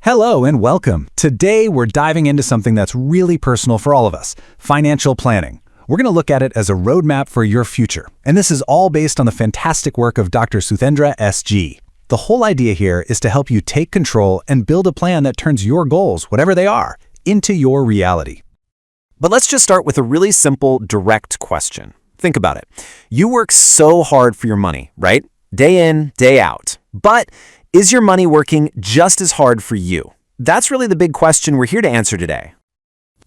Hello and welcome. Today we're diving into something that's really personal for all of us, financial planning. We're going to look at it as a roadmap for your future. And this is all based on the fantastic work of Dr. Suthendra S.G. The whole idea here is to help you take control and build a plan that turns your goals, whatever they are, into your reality. But let's just start with a really simple, direct question. Think about it. You work so hard for your money, right? Day in, day out. But is your money working just as hard for you? That's really the big question we're here to answer today.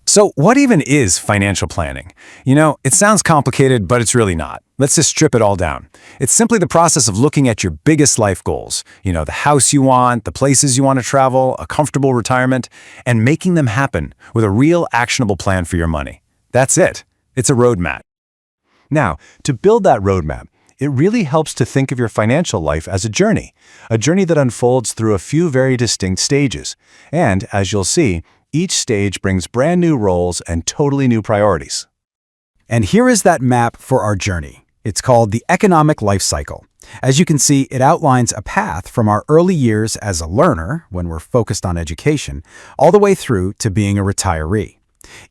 So what even is financial planning? It sounds complicated, but it's really not. Let's just strip it all down. It's simply the process of looking at your biggest life goals, the house you want, the places you want to travel, a comfortable retirement, and making them happen with a real actionable plan for your money. That's it. It's a roadmap. Now, to build that roadmap, it really helps to think of your financial life as a journey that unfolds through a few very distinct stages. And, as you'll see, each stage brings brand new roles and totally new priorities. And here is that map for our journey. It's called the economic life cycle. As you can see, it outlines a path from our early years as a learner, when we're focused on education, all the way through to being a retiree.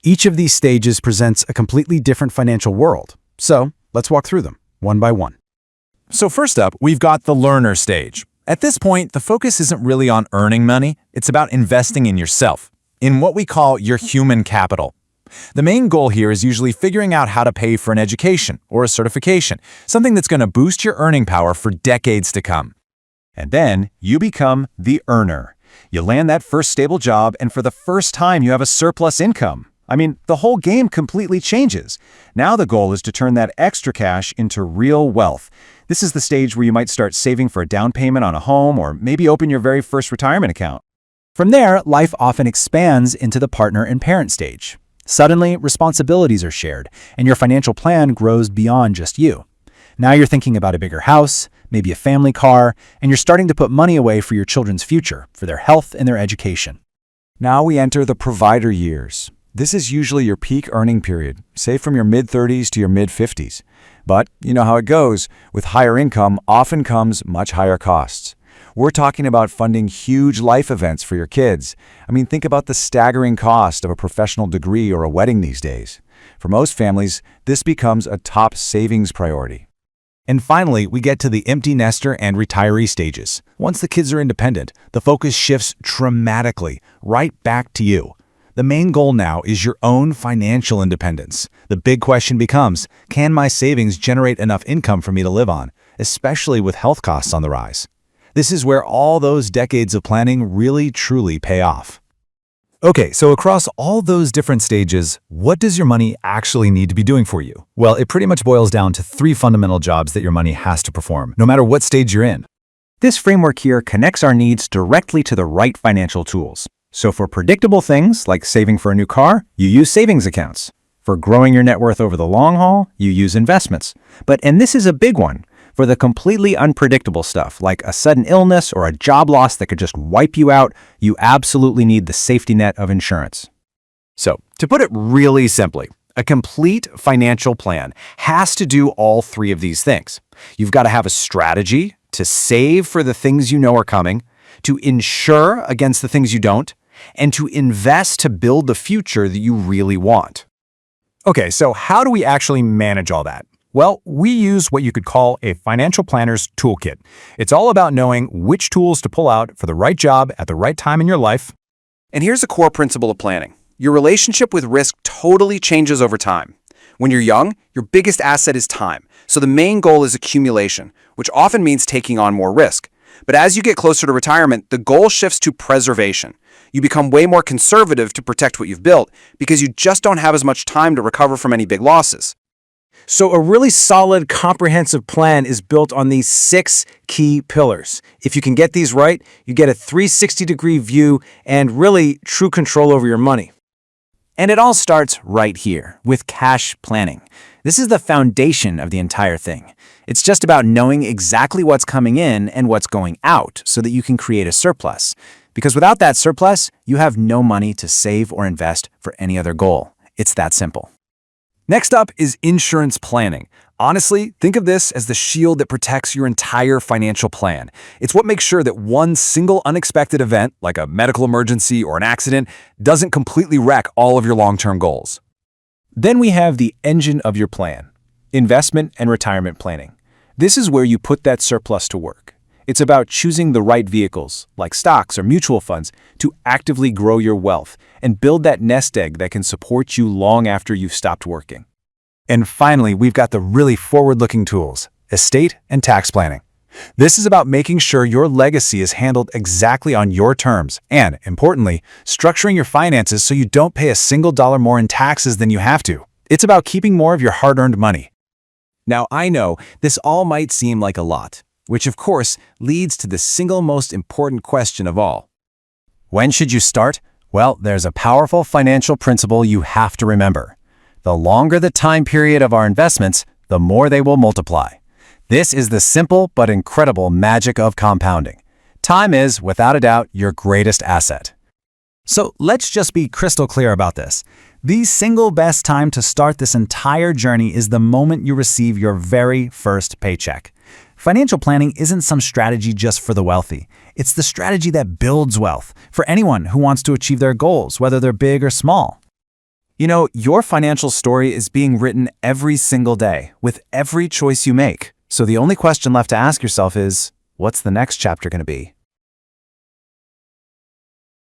Each of these stages presents a completely different financial world. So, let's walk through them, one by one. So first up, we've got the learner stage. At this point, the focus isn't really on earning money, it's about investing in yourself, in what we call your human capital. The main goal here is usually figuring out how to pay for an education or a certification, something that's going to boost your earning power for decades to come. And then you become the earner. You land that first stable job, and for the first time you have a surplus income. The whole game completely changes. Now the goal is to turn that extra cash into real wealth. This is the stage where you might start saving for a down payment on a home or maybe open your very first retirement account. From there, life often expands into the partner and parent stage. Suddenly, responsibilities are shared, and your financial plan grows beyond just you. Now you're thinking about a bigger house, maybe a family car, and you're starting to put money away for your children's future, for their health and their education. Now we enter the provider years. This is usually your peak earning period, say from your mid-30s to your mid-50s. But you know how it goes. With higher income often comes much higher costs. We're talking about funding huge life events for your kids. Think about the staggering cost of a professional degree or a wedding these days. For most families, this becomes a top savings priority. And finally, we get to the empty nester and retiree stages. Once the kids are independent, the focus shifts dramatically, right back to you. The main goal now is your own financial independence. The big question becomes, can my savings generate enough income for me to live on, especially with health costs on the rise? This is where all those decades of planning really, truly pay off. Okay, so across all those different stages, what does your money actually need to be doing for you? Well, it pretty much boils down to three fundamental jobs that your money has to perform, no matter what stage you're in. This framework here connects our needs directly to the right financial tools. So for predictable things like saving for a new car, you use savings accounts. For growing your net worth over the long haul, you use investments. And this is a big one, for the completely unpredictable stuff like a sudden illness or a job loss that could just wipe you out, you absolutely need the safety net of insurance. So, to put it really simply, a complete financial plan has to do all three of these things. You've got to have a strategy to save for the things you know are coming, to insure against the things you don't, and to invest to build the future that you really want. Okay, so how do we actually manage all that? Well, we use what you could call a financial planner's toolkit. It's all about knowing which tools to pull out for the right job at the right time in your life. And here's a core principle of planning. Your relationship with risk totally changes over time. When you're young, your biggest asset is time. So the main goal is accumulation, which often means taking on more risk. But as you get closer to retirement, the goal shifts to preservation. You become way more conservative to protect what you've built because you just don't have as much time to recover from any big losses. So a really solid, comprehensive plan is built on these 6 key pillars. If you can get these right, you get a 360-degree view and really true control over your money. And it all starts right here with cash planning. This is the foundation of the entire thing. It's just about knowing exactly what's coming in and what's going out so that you can create a surplus. Because without that surplus, you have no money to save or invest for any other goal. It's that simple. Next up is insurance planning. Honestly, think of this as the shield that protects your entire financial plan. It's what makes sure that one single unexpected event, like a medical emergency or an accident, doesn't completely wreck all of your long-term goals. Then we have the engine of your plan, investment and retirement planning. This is where you put that surplus to work. It's about choosing the right vehicles, like stocks or mutual funds, to actively grow your wealth and build that nest egg that can support you long after you've stopped working. And finally, we've got the really forward-looking tools, estate and tax planning. This is about making sure your legacy is handled exactly on your terms and, importantly, structuring your finances so you don't pay a single dollar more in taxes than you have to. It's about keeping more of your hard-earned money. Now, I know this all might seem like a lot, which of course leads to the single most important question of all. When should you start? Well, there's a powerful financial principle you have to remember. The longer the time period of our investments, the more they will multiply. This is the simple but incredible magic of compounding. Time is, without a doubt, your greatest asset. So let's just be crystal clear about this. The single best time to start this entire journey is the moment you receive your very first paycheck. Financial planning isn't some strategy just for the wealthy. It's the strategy that builds wealth for anyone who wants to achieve their goals, whether they're big or small. You know, your financial story is being written every single day with every choice you make. So the only question left to ask yourself is, what's the next chapter going to be?